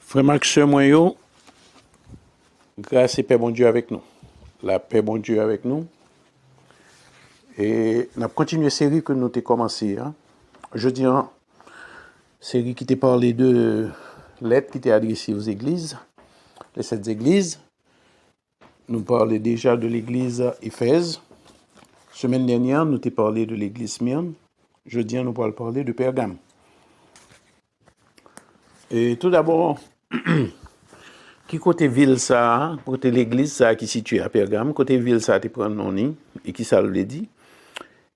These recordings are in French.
Frère Max, moi, yo, grâce et paix bon Dieu avec nous. La paix bon Dieu avec nous. Et on a continué la série que nous avons commencé. Hein. Je dis, série qui t'a parlé de lettres qui étaient adressées aux églises, les 7 églises. Nous parlons déjà de l'église Éphèse. Semaine dernière, nous t'ai parlé de l'église Smyrne. Jeudi, nous allons parler de Pergame. Et tout d'abord, qui côté ville ça, côté l'église ça qui est située à Pergame, côté ville ça tu prend non et qui ça le dit.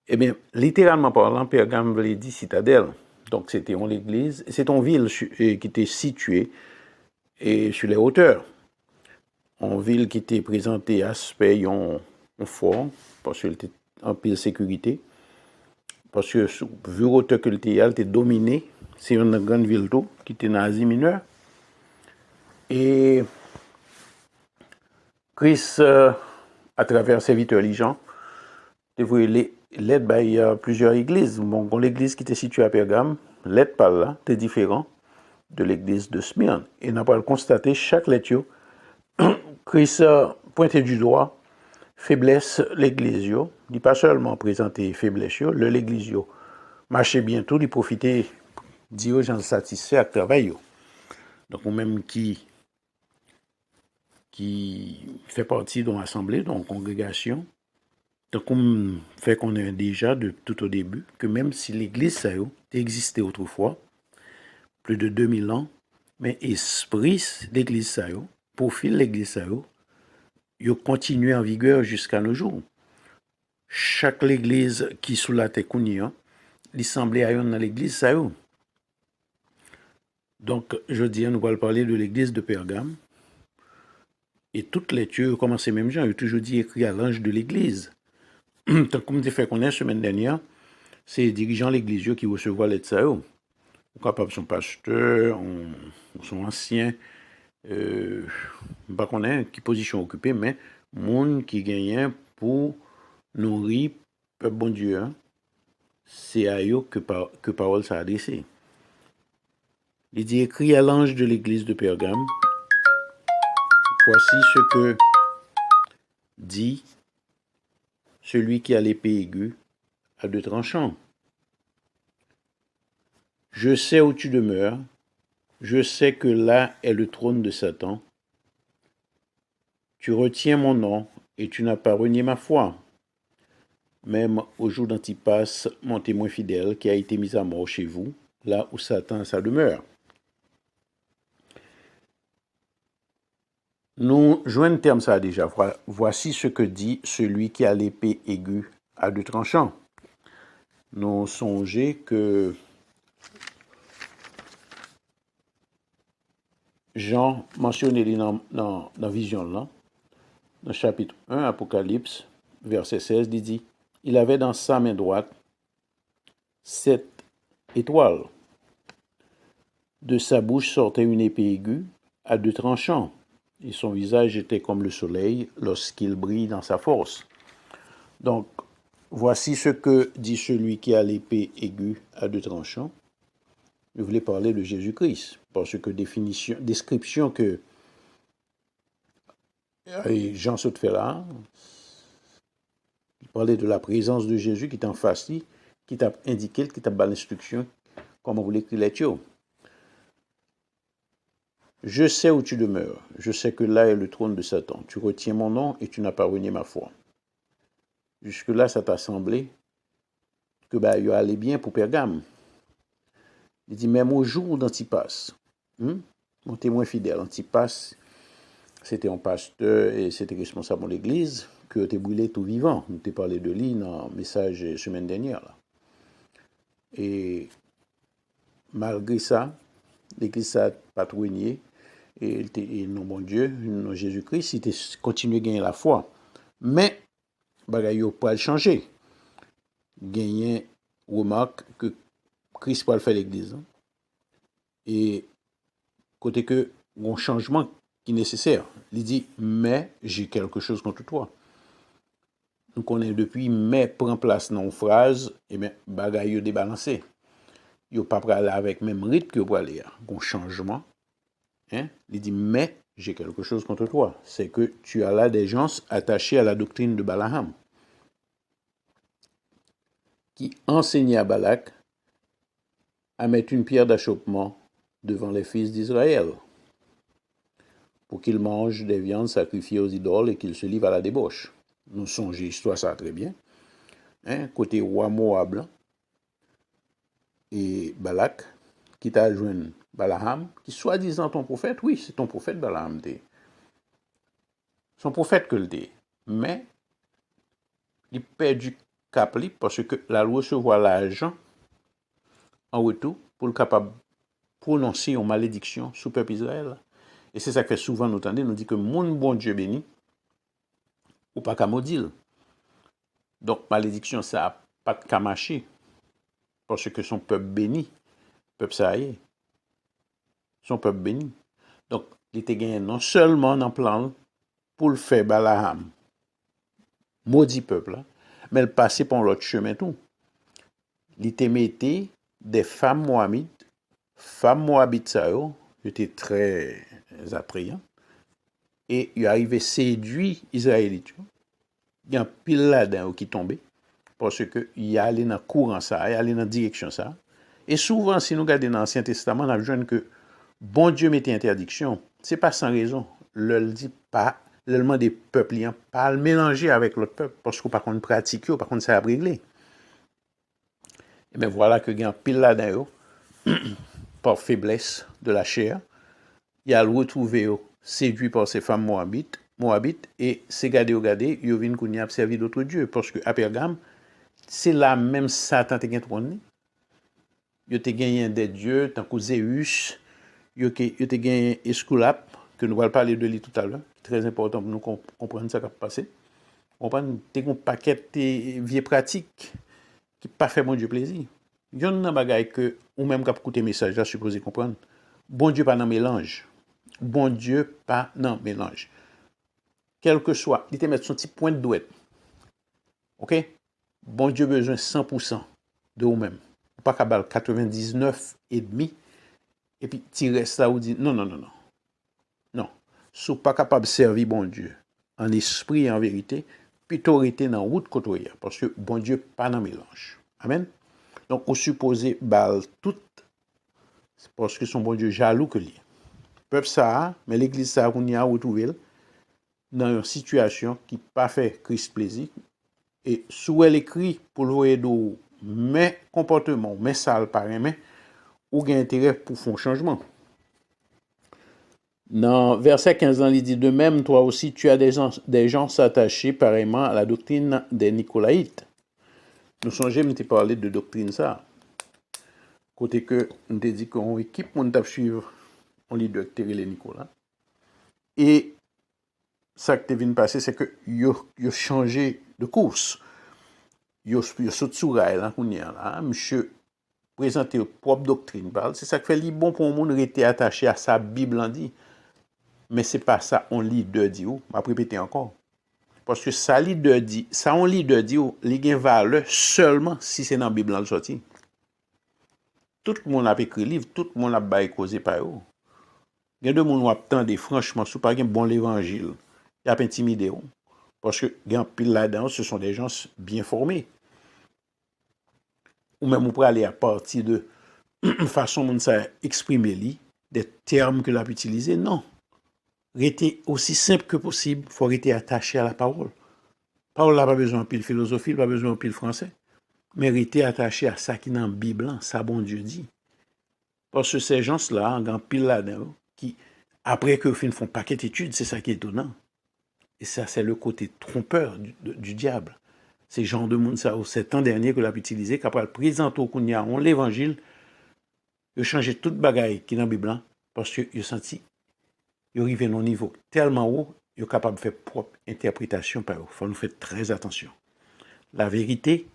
Eh bien, littéralement parlant, Pergame veut dire citadelle. Donc c'était une église, c'est une ville qui était située sur les hauteurs. Une ville qui était présentée aspect en fort parce qu'elle était en pile sécurité. Parce que vu hauteur que elle était dominée, c'est une grande ville tout qui était dans l'Asie mineure. Et Christ, à travers ses serviteurs religieux, l'aide par plusieurs églises. Bon, l'église qui était située à Pergame, l'aide par là, était différent de l'église de Smyrne. Et on a pas constaté chaque lettre, Christ pointait du doigt faiblesse l'église. Il n'est pas seulement présenté faiblesse, l'église marchait bien tout, il profitait aux gens satisfaits à travail. Donc, même qui fait partie d'une assemblée, d'une congrégation, donc on fait qu'on est déjà de tout au début que même si l'église ça existait autrefois, plus de 2000 ans, mais esprit l'église ça profil l'église ça il continue en vigueur jusqu'à nos jours. Chaque église qui sous la terre il semblait à dans l'église ça Donc je dis nous allons parler de l'église de Pergame. Et toutes les tueurs commencent même gens, ils ont toujours dit écrit à l'ange de l'église. Tant comme je fait qu'on est la semaine dernière, c'est les dirigeants de l'église qui recevront l'aide ça. Ou capable son pasteur, son ancien, pas qu'on est qui position occupée, mais monde qui gagne pour nourrir peuple bon Dieu. Hein. C'est à eux que parole s'est adressée. Il dit écrit à l'ange de l'église de Pergame. Voici ce que dit celui qui a l'épée aiguë à 2 tranchants. Je sais où tu demeures, je sais que là est le trône de Satan. Tu retiens mon nom et tu n'as pas renié ma foi. Même au jour d'Antipas, mon témoin fidèle, qui a été mis à mort chez vous, là où Satan a sa demeure. Nous joignons terme ça déjà. Voici ce que dit celui qui a l'épée aiguë à 2 tranchants. Nous songez que Jean mentionné dans la vision là, dans chapitre 1, Apocalypse, verset 16, il dit, il avait dans sa main droite 7 étoiles. De sa bouche sortait une épée aiguë à 2 tranchants, et son visage était comme le soleil lorsqu'il brille dans sa force. Donc, voici ce que dit celui qui a l'épée aiguë à 2 tranchants. Je voulais parler de Jésus-Christ, parce que description que Jean se fait là, il parlait de la présence de Jésus qui est en face, qui t'a indiqué, qui t'a donné l'instruction, comment vous l'écrivez les tuyaux. Je sais où tu demeures, je sais que là est le trône de Satan. Tu retiens mon nom et tu n'as pas renié ma foi. Jusque-là, ça t'a semblé que il allait bien pour Pergame. Il dit, même au jour d'Antipas, mon témoin fidèle, Antipas, c'était un pasteur et c'était responsable de l'église, qui a été brûlé tout vivant. On t'a parlé de lui dans le message semaine dernière. Là. Et malgré ça, l'église n'a pas trop renié. Et non, bon Dieu, non Jésus-Christ, il continue à gagner la foi. Mais, il n'a pas changer. Gagner, remarque que Christ va le faire l'église. Hein. Et, côté que, un changement qui est nécessaire. Il dit, mais j'ai quelque chose contre toi. Nous connaissons depuis, mais prend place dans une phrase, et bien, bagaille débalancé. Il n'y a pas aller avec le même rythme que vous aller. Un changement Hein? Il dit, mais j'ai quelque chose contre toi. C'est que tu as là des gens attachés à la doctrine de Balaam, qui enseignaient à Balak à mettre une pierre d'achoppement devant les fils d'Israël, pour qu'ils mangent des viandes sacrifiées aux idoles et qu'ils se livrent à la débauche. Nous songeons histoire ça très bien. Hein? Côté roi Moab et Balak, qui t'a joint Balaam, qui soi-disant ton prophète, oui, c'est ton prophète Balaam, son prophète que le t'es. Mais il perd du cap parce que la loi recevoir l'argent en retour pour le capable prononcer une malédiction sur le peuple Israël. Et c'est ça que souvent nous entendons, nous dit que mon bon Dieu béni, ou pas qu'à maudire. Donc malédiction, ça n'a pas de qu'à marcher, parce que son peuple béni, peuple ça y est, son peuple béni. Donc il était gagné non seulement dans le plan pour le faire Balaam, maudit peuple, mais le passer par l'autre chemin tout. Il était metté des femmes moabites ça étaient très attrayants, et il arrivait séduire les Israélites. Il y a un pile là-dedans qui tombait, parce qu'il y allait dans le courant ça, il allait dans la direction ça. Et souvent, si nous regardons dans l'Ancien Testament, on a vu que bon Dieu mettait interdiction. Ce n'est pas sans raison. Le dit pas, le demande des peuples, pas le mélanger avec l'autre peuple, parce qu'on par contre pratique, par contre ça a brûlé. Et bien voilà que il y a un pile là-dedans, par faiblesse de la chair, il a retrouvé séduit par ces femmes moabites, et c'est gardé, il vient qu'on y a servi d'autres dieux, parce que à Pergame, c'est la même Satan qui a trôné. Il a gagné des dieux, tant que Zéus, il a gagné Esculape, que nous allons parler de lui tout à l'heure, très important pour nous comprendre ce qui a passé. On prend un paquet de vieilles pratiques qui pas fait mon Dieu plaisir. Il y a un bagage que, ou même quand écouter message là, supposé comprendre. Bon Dieu pas dans mélange. Bon Dieu pas dans mélange. Quel que soit, il te met son petit point de douette. OK? Bon Dieu besoin 100% de vous-même. Pas qu'à 99,5 et puis tu restes là où dit non. Non. Si vous pas capable de servir bon Dieu en esprit et en vérité, plutôt rester dans la route côtoyer parce que bon Dieu pas dans mélange. Amen. Donc on suppose bal tout parce que son bon Dieu jaloux que lui. Peuple ça, mais l'église ça on y a retrouvé dans une situation qui pas fait Christ plaisir et sous elle écrit pour le voir de mes comportements, mes sales pareil mais ou gain intérêt pour faire un changement. Dans verset 15, il dit, de même, toi aussi, tu as des gens s'attacher pareillement à la doctrine des Nicolaïtes. Nous songeons, nous parlé de doctrine ça. Côté que, nous te dit qu'on équipe, on t'a suivre, on lit de les Nicolas. Et ça qui vient de passer, c'est que ils ont changé de course. Ils ont sauté sur rail, là, qu'on y a là. Monsieur présenter leur propre doctrine. C'est ça qui fait bon pour le monde rester attaché à sa Bible en dit. Mais ce n'est pas ça on lit de dit ou. Je vais répéter encore. Parce que ça lit de dit, ça on lit de dit ou, il y a valeur seulement si c'est dans la Bible en sorti. Tout le monde a écrit livre, tout le monde a causé par eux. Il y a des gens qui attendent franchement, si pas un bon l'évangile, il y a intimidé. Parce que il y a pile là-dedans, ce sont des gens bien formés. Ou même on peut aller à partir de façon dont ça exprimer des termes que l'on a utilisés. Non. Rester aussi simple que possible, il faut rester attaché à la parole. La parole n'a pas besoin de pile philosophie, pas besoin de pile français. Mais rester attaché à ça qui est dans la Bible, ça bon Dieu dit. Parce que ces gens-là, en pile là-dedans, qui, après que ils font un paquet d'études, c'est ça qui est étonnant. Et ça, c'est le côté trompeur du diable. Ces gens de monde, ça, c'est l'an dernier que l'a utilisé, qu'après le présenter au Kounia, on l'évangile, il a changé toute bagaille qui est dans la Bible, parce qu'il a senti, il arrive à un niveau tellement haut, il est capable de faire propre interprétation par eux. Il faut nous faire très attention. La vérité,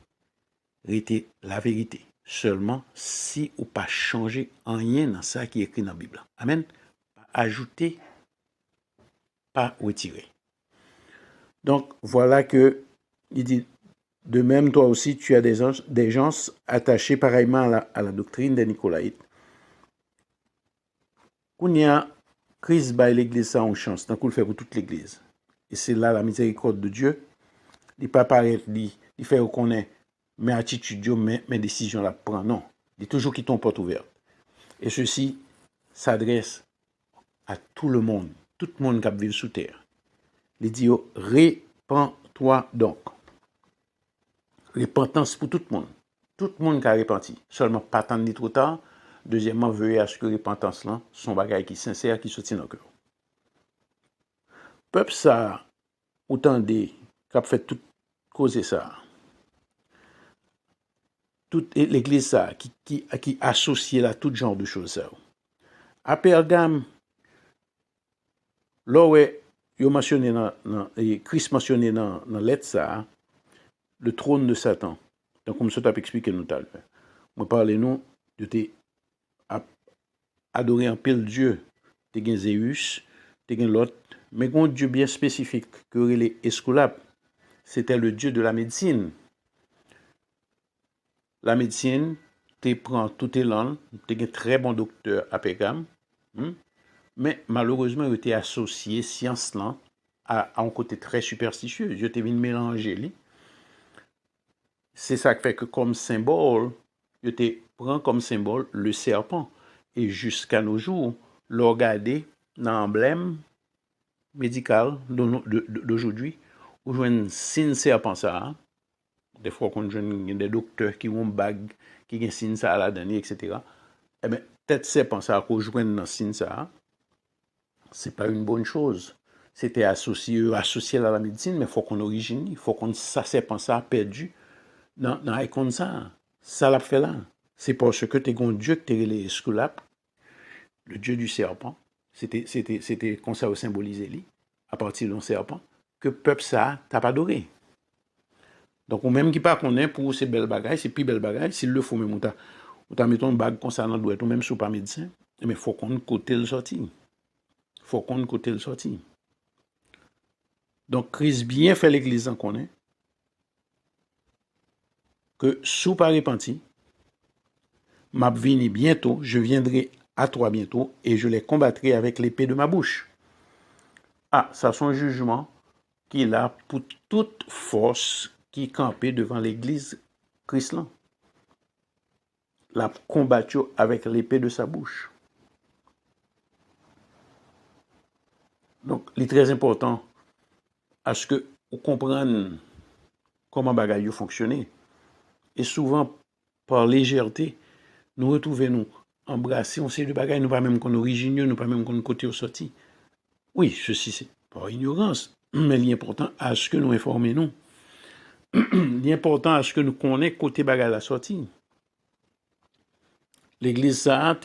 la vérité. Seulement si ou pas changer rien dans ça qui est écrit dans la Bible. Amen. Pas ajouter, pas retirer. Donc, voilà que il dit, de même, toi aussi, tu as des gens attachés pareillement à la doctrine des Nicolaïtes. Kounia, Christ baille l'église ça en chance, tant qu'on le fait pour toute l'église. Et c'est là la miséricorde de Dieu. Il ne pas paraître, il fait reconnaître mes attitudes, mes décisions là prend. Non. Il est toujours qui ton porte ouverte. Et ceci s'adresse à tout le monde qui vit sous terre. Il dit, répands-toi donc. Repentance pour tout le monde. Tout le monde qui a repenti. Seulement, pas tant ni trop tard. Deuxièmement, veuillez à ce que repentance là, son bagage qui est sincère, qui soutient dans le cœur. Peuple ça, autant des qui a fait tout causer ça. Toute l'église ça, qui associe là tout genre de choses ça. À Pergame, là où il mentionné et Christ mentionné dans lettre ça, le trône de Satan. Donc comme ça t'as expliqué nous tout à l'heure. Moi parler nous de te adorer un pile Dieu, te gen Zeus, te gen l'autre, mais un Dieu bien spécifique que les Esculape, c'était le Dieu de la médecine. La médecine, tu prends tout tes langues, tu es un très bon docteur à Pégam, mais malheureusement, il était associé science là à un côté très superstitieux. Je t'ai vu mélanger. C'est ça qui fait que comme symbole, je te prends comme symbole le serpent. Et jusqu'à nos jours, le regarder dans l'emblème médical d'aujourd'hui, où je vois un signe serpent ça. Des fois, quand je vois des docteurs qui ont une bague, qui ont un signe ça à la dernière, etc. Eh bien, peut-être serpent ça qu'on joue dans signe ça, c'est pas une bonne chose. C'était associé à la médecine, mais il faut qu'on origine, il faut qu'on ça serpent ça perdu dans l'icône ça. Ça l'a fait là. C'est parce que tu es un Dieu que tu es les Esculape, le Dieu du serpent. C'était comme ça symbolisé à partir d'un serpent, que peuple ça t'a pas adoré. Donc, ou même qui pas connaît pour ces belles bagailles, c'est plus belles bagailles, s'il le faut même, ou t'as mis ton bague comme ça dans le doigt, ou même sous pas médecin, mais il faut qu'on côté le sorti. Faut qu'on côté le sorti. Donc, Christ bien fait l'église en connaît, que sous pas repenti, m'a vini bientôt, je viendrai à toi bientôt, et je les combattrai avec l'épée de ma bouche. Ah, ça c'est un jugement qu'il a pour toute force qui campait devant l'église Christ là. L'a combattu avec l'épée de sa bouche. Donc, il est très important à ce que vous compreniez comment bagaille fonctionner. Et souvent, par légèreté, nous retrouvons nous embrasser, on sait de bagaille, nous pas même qu'on origine, nous pas même qu'on côté au sorti. Oui, ceci c'est par ignorance, mais l'important à ce que nous informons nous. L'important à ce que nous connaissons côté bagaille la sortie. L'église ça,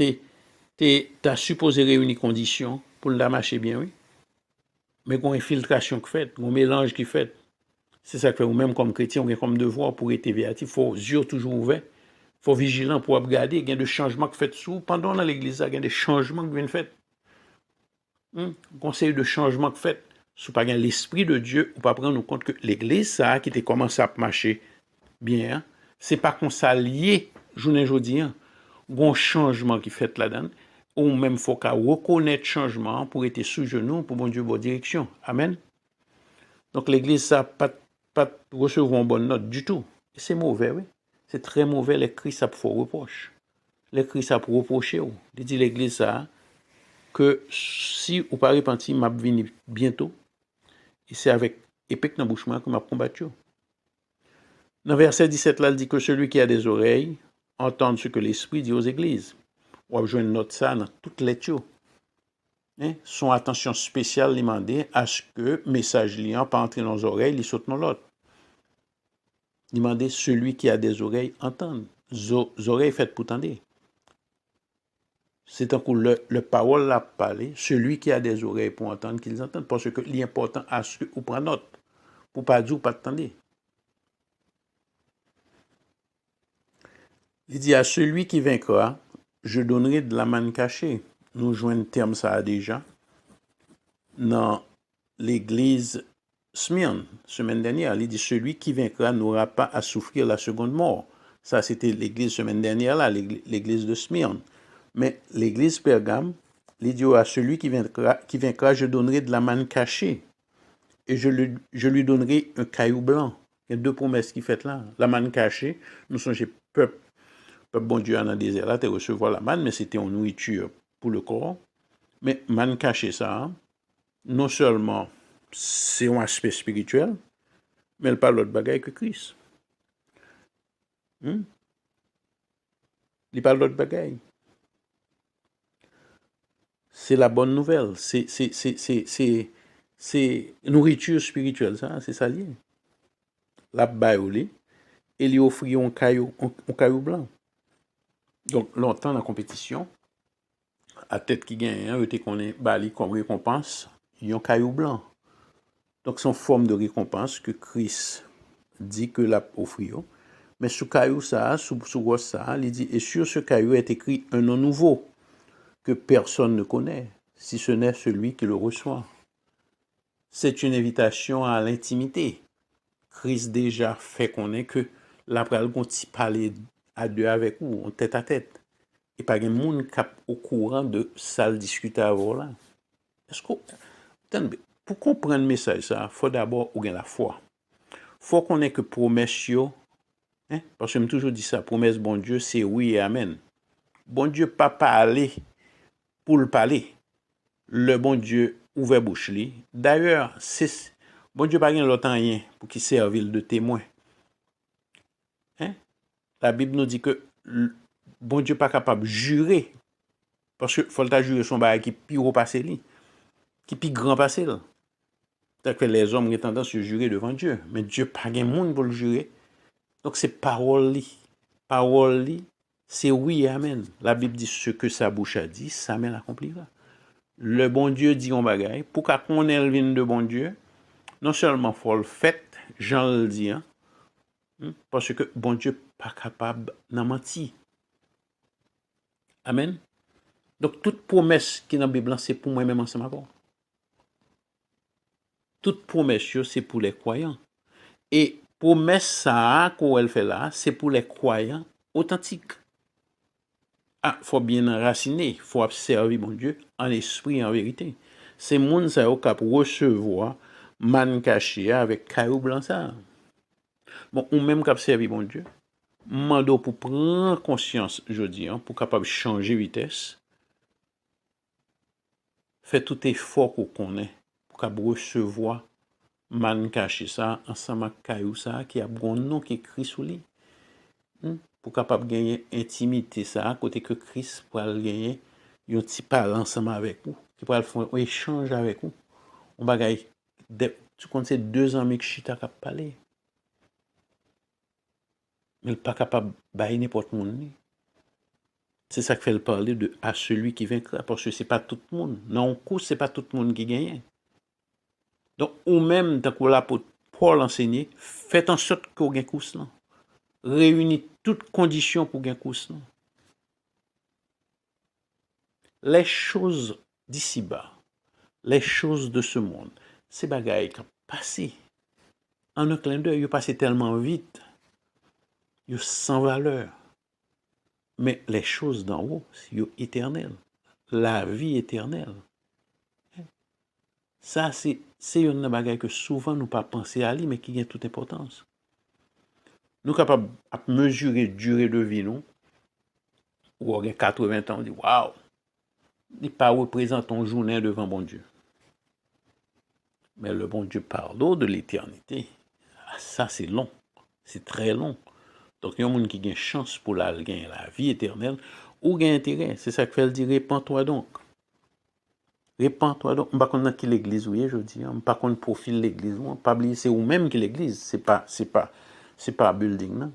t'as supposé réunir conditions pour la marcher bien, oui. Mais qu'on infiltration qui fait, qu'on mélange qui fait. C'est ça que fait, ou même comme chrétien, on a comme devoir pour être véatif, il faut yeux toujours ouverts, il faut vigilant pour regarder, il y a des changements qui fait sous, pendant dans l'église, il y a des changements qui viennent fait. Conseil de changement qui fait, sous pas l'esprit de Dieu, ou pas prendre en compte que l'église, ça, qui était commencé à marcher bien, c'est pas qu'on s'allie, journée aujourd'hui, un changement qui fait là-dedans, ou même faut qu'à reconnaître changement pour être sous genou, pour bon Dieu, bonne direction. Amen. Donc l'église, ça, pas recevoir une bonne note du tout. Et c'est mauvais, oui. C'est très mauvais, l'écrit, ça pour reproche. L'écrit, ça pour reprocher. Il dit l'église, ça, que si ou pas repenti, m'a venu bientôt, et c'est avec épée dans bouche que m'a combattu. Dans verset 17, là, il dit que celui qui a des oreilles entende ce que l'Esprit dit aux églises. On va jouer une note ça dans toutes les tuyaux. Son attention spéciale demandée à ce que message liant pas entrer dans les oreilles, il saute dans l'autre. Demandez celui qui a des oreilles entende. Oreilles faites pour entendre. C'est un coup le parole l'a parlé, celui qui a des oreilles pour entendre qu'ils entendent, parce que l'important à ce que vous prenez note, pour pas dire ou pas attendre. Il dit à celui qui vaincra, je donnerai de la manne cachée. Nous joignons terme ça déjà dans l'église Smyrne, semaine dernière. Il dit celui qui vaincra n'aura pas à souffrir la seconde mort. Ça, c'était l'église semaine dernière, là, l'église de Smyrne. Mais l'église Pergame, Il dit à celui qui vaincra, je donnerai de la manne cachée et je lui donnerai un caillou blanc. Il y a deux promesses qui fait là. La manne cachée, nous sommes peuple bon Dieu dans le désert là, tu recevoir la manne, mais c'était une nourriture pour le corps. Mais manne cachée ça, non seulement c'est un aspect spirituel, mais elle parle d'autre bagaille que Christ. Il parle d'autre bagaille. C'est la bonne nouvelle. C'est nourriture spirituelle, ça, c'est ça lié. La baïolé, et lui offrit un caillou blanc. Donc, longtemps dans la compétition, à tête qui gagne, il était qu'on est bali comme récompense, il y a un caillou blanc. Donc, c'est une forme de récompense que Christ dit que l'a offert. Mais sous caillou ça, sous ça, il dit, et sur ce caillou est écrit un nom nouveau que personne ne connaît, si ce n'est celui qui le reçoit. C'est une invitation à l'intimité. Christ déjà fait connaître que l'après le petit parler à deux avec vous, en tête à tête. Et pas de monde qui au courant de ça le discuter avant là. Est-ce que pour comprendre le message ça, faut d'abord ou la foi. Faut qu'on ait que promesse parce que je toujours dit ça, promesse bon Dieu c'est oui et amen. Bon Dieu pas parler pour le parler. Le bon Dieu ouvert bouche li. D'ailleurs, c'est bon Dieu pas rien l'autre rien pour qu'il serve de témoin. La Bible nous dit que bon Dieu pas capable de jurer parce que faut le jurer son bagage qui plus haut passé li, qui plus grand passé là. C'est que les hommes ont tendance à jurer devant Dieu, mais Dieu pas gen monde pour le jurer. Donc c'est parole li. Parole li, c'est oui et amen. La Bible dit ce que sa bouche a dit, sa main l'accomplira. Le bon Dieu dit on bagaille, pour qu'on ait le vin de bon Dieu, non seulement faut le fait, Jean le dit, parce que bon Dieu pas capable d'en mentir. Amen. Donc toute promesse qui est dans la Bible, c'est pour moi-même ensemble avec. Toute promesse, c'est pour les croyants. Et promesse ça qu'elle fait là, c'est pour les croyants authentiques. Ah, faut bien enraciner, faut observer mon Dieu en esprit et en vérité. C'est moun ça au cap recevoir man caché avec caillou blanc ça. Bon, ou même cap servir mon Dieu. Mando pour prendre conscience jeudi pour capable changer vitesse. Fait tout effort qu'on connaît pour capable recevoir man caché ça ensemble avec caillou ça qui a bon nom qui écrit sous lui. Pour capable gagner intimité ça côté que Christ pour gagner un petit parler ensemble avec vous qui pour faire un échange avec vous on bagaille tu comptes c'est 2 ans que chita cap parler mais pas capable bailler n'importe monde c'est ça que fait le parler de à celui qui vaincra parce que c'est pas tout le monde non course c'est pas tout le monde qui gagne donc ou même tant que l'apôtre Paul enseigner faites en sorte qu'on gagne course là réunit toutes conditions pour gagner course là. Les choses d'ici-bas, les choses de ce monde, ces bagailles qui passent en un clin d'œil, ils passent tellement vite, ils sans valeur. Mais les choses d'en haut, c'est éternel. La vie éternelle. Ça, c'est une bagaille que souvent nous pas penser à lui, mais qui a toute importance. Nous sommes capables de mesurer la durée de vie, nous, ou on a 80 ans, on dit, waouh, il pas représente ton journée devant bon Dieu. Mais le bon Dieu parle de l'éternité. Ça, c'est long. C'est très long. Donc, il y a un monde qui a une chance pour gagner la vie éternelle ou gagne intérêt. C'est ça que fait le dire, répands-toi donc. Répands-toi donc. Je ne sais pas qui l'église, oui, je dis. Je ne sais pas qu'on profile l'église. Je ne pas oublier, c'est vous-même qui l'église. C'est pas un building, non.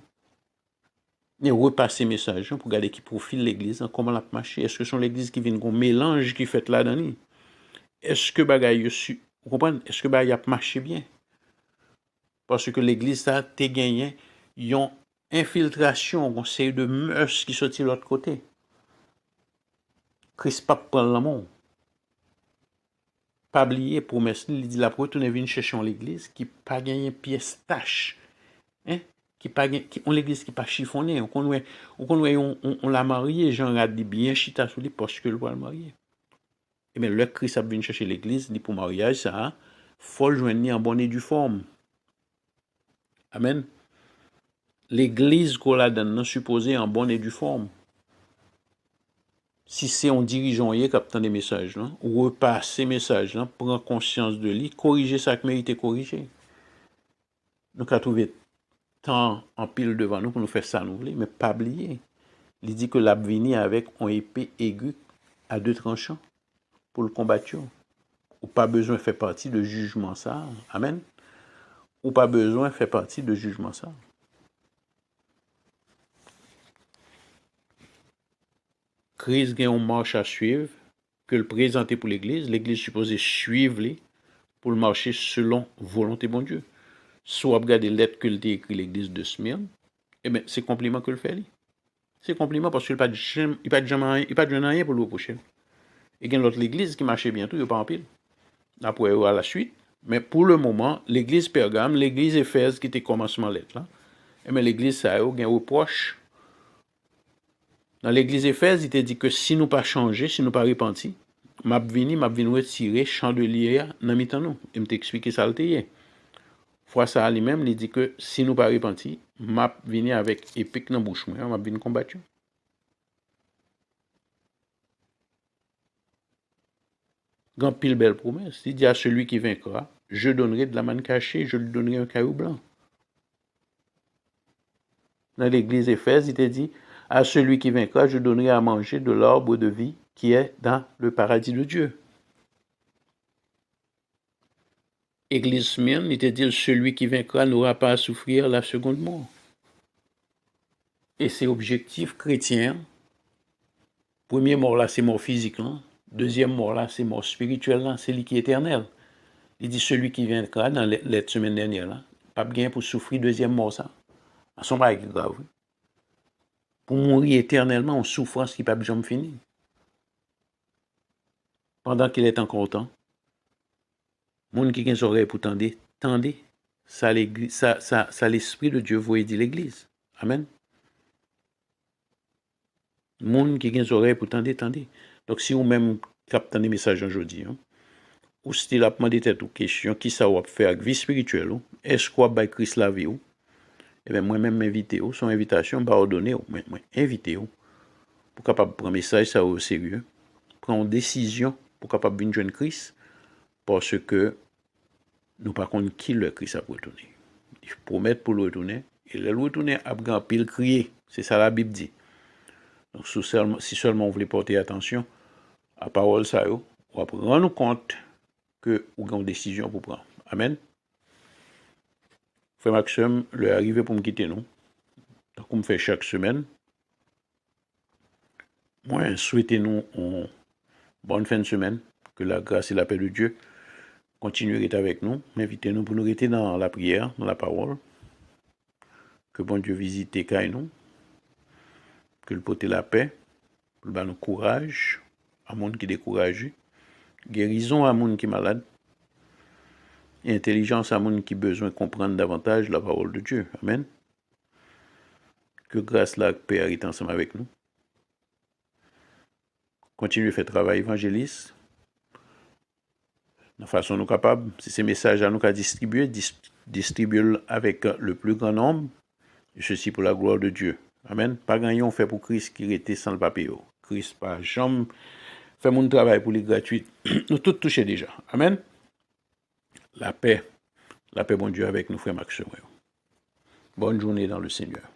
Et repasser message pour regarder qui profile l'église, comment la marche. Est-ce que c'est l'église qui vient un mélange qui fait là-dedans? Est-ce que bagaille, vous comprenez? Est-ce que bagaille a marché bien? Parce que l'église a gagné, ils ont infiltration, on sait de mœurs qui sortent de l'autre côté. Christ pas prend l'amour. Pas oublier promesse, il dit la retourner venir chercher l'église qui pas gagné pièce tâche. Qui pas on l'église qui pas chiffonné, on l'a marié, Jean a dit bien chita sur lui parce que le va le marier. Et bien, le Christ a venu chercher l'église, dit pour mariage, ça, faut le joindre en bonne et due forme. Amen. L'église qu'on la donne, supposée en bonne et due forme. Si c'est un dirigeant qui capte des messages, là, ou repasse ces messages, là, prend conscience de lui, corriger ça qui mérite corriger. Nous avons trouvé tant en pile devant nous pour nous faire ça, nous voulons, mais pas oublier. Il dit que l'avenir avec une épée aiguë à 2 tranchants pour le combattre. Ou pas besoin de faire partie de jugement ça. Amen. Ou pas besoin de faire partie de jugement ça. Christ a une marche à suivre que le présenter pour l'Église. L'Église supposée suivre les pour le marcher selon volonté bon Dieu. Soit regarder les lettres que l'Église écrit l'Église de Smyrne, eh bien, c'est compliment que le fait. C'est compliment parce qu'il n'y a pas de rien pour le reprocher. Et il y a l'autre l'Église qui marchait bientôt, il n'y a pas en pile. Après, à la suite. Mais pour le moment, l'Église Pergame, l'Église Éphèse qui était commencement lettre là, eh bien, l'Église ça a eu un reproche. Dans l'Église Éphèse, il t'a dit que si nous pas changé, si nous pas repenti, m'a venu retirer chandelier dans mitan nous. Il m'a expliqué ça le tayé. Fois ça lui-même, il dit que si nous pas repenti, m'a venu avec épée dans bouche moi, m'a venu combattre. Grand pile belle promesse. Il dit à celui qui vaincra, je donnerai de la manne cachée, je lui donnerai un caillou blanc. Dans l'église Éphèse, il t'a dit, à celui qui vaincra, je donnerai à manger de l'arbre de vie qui est dans le paradis de Dieu. Église Smyrne, il t'a dit, celui qui vaincra n'aura pas à souffrir la seconde mort. Et c'est objectif chrétien. Premier mort là, c'est mort physique là. Deuxième mort là, c'est mort spirituelle là, c'est lui qui est éternel. Il dit celui qui vaincra dans la semaine dernière là, pas bien pour souffrir deuxième mort ça. À son bail grave. Pour mourir éternellement en souffrance qui ne peut jamais finir. Pendant qu'il est encore temps, monde qui a des oreilles pour tendre, tendez. Ça l'esprit de Dieu vous dit l'église. Amen. Monde qui a des oreilles pour tendre, tendez. Donc si vous même captez des messages aujourd'hui, ou si vous avez demandé cette question, qui ça va faire avec vie spirituelle, est-ce qu'on va Christ la vie? Eh bien, moi-même m'inviter, son invitation, bah ordonner, moi inviter, pour capable prendre un message ça au sérieux, prendre une décision pour capable venir joindre Christ, parce que nous pas contre qui le Christ a retourné. Il promet pour le retourner, et le retourner a grand pile crier, c'est ça la Bible dit. Donc si seulement vous voulez porter attention à parole ça, on va prendre compte que vous avez une décision pour prendre. Amen. Frère Maxime, le arrivé pour me quitter nous. Donc on me fait chaque semaine. Moi, souhaitez-nous une bonne fin de semaine, que la grâce et la paix de Dieu continuent à être avec nous. Invitez-nous pour nous rester dans la prière, dans la parole. Que bon Dieu visite nous. Que le porte la paix, que le nous courage à monde qui est découragé, guérison à monde qui est malade, et intelligence à monde qui a besoin de comprendre davantage la parole de Dieu. Amen. Que grâce la paix est ensemble avec nous. Continuez à faire travail évangéliste. De façon nous capables, si ces messages à nous qu'à distribuer, distribuez-le avec le plus grand nombre, et ceci pour la gloire de Dieu. Amen. Pas gagnant fait pour Christ qui était sans le papier. Christ pas jamais fait mon travail pour les gratuits. Nous tous touchés déjà. Amen. La paix bon Dieu avec nous, frère Maxime. Bonne journée dans le Seigneur.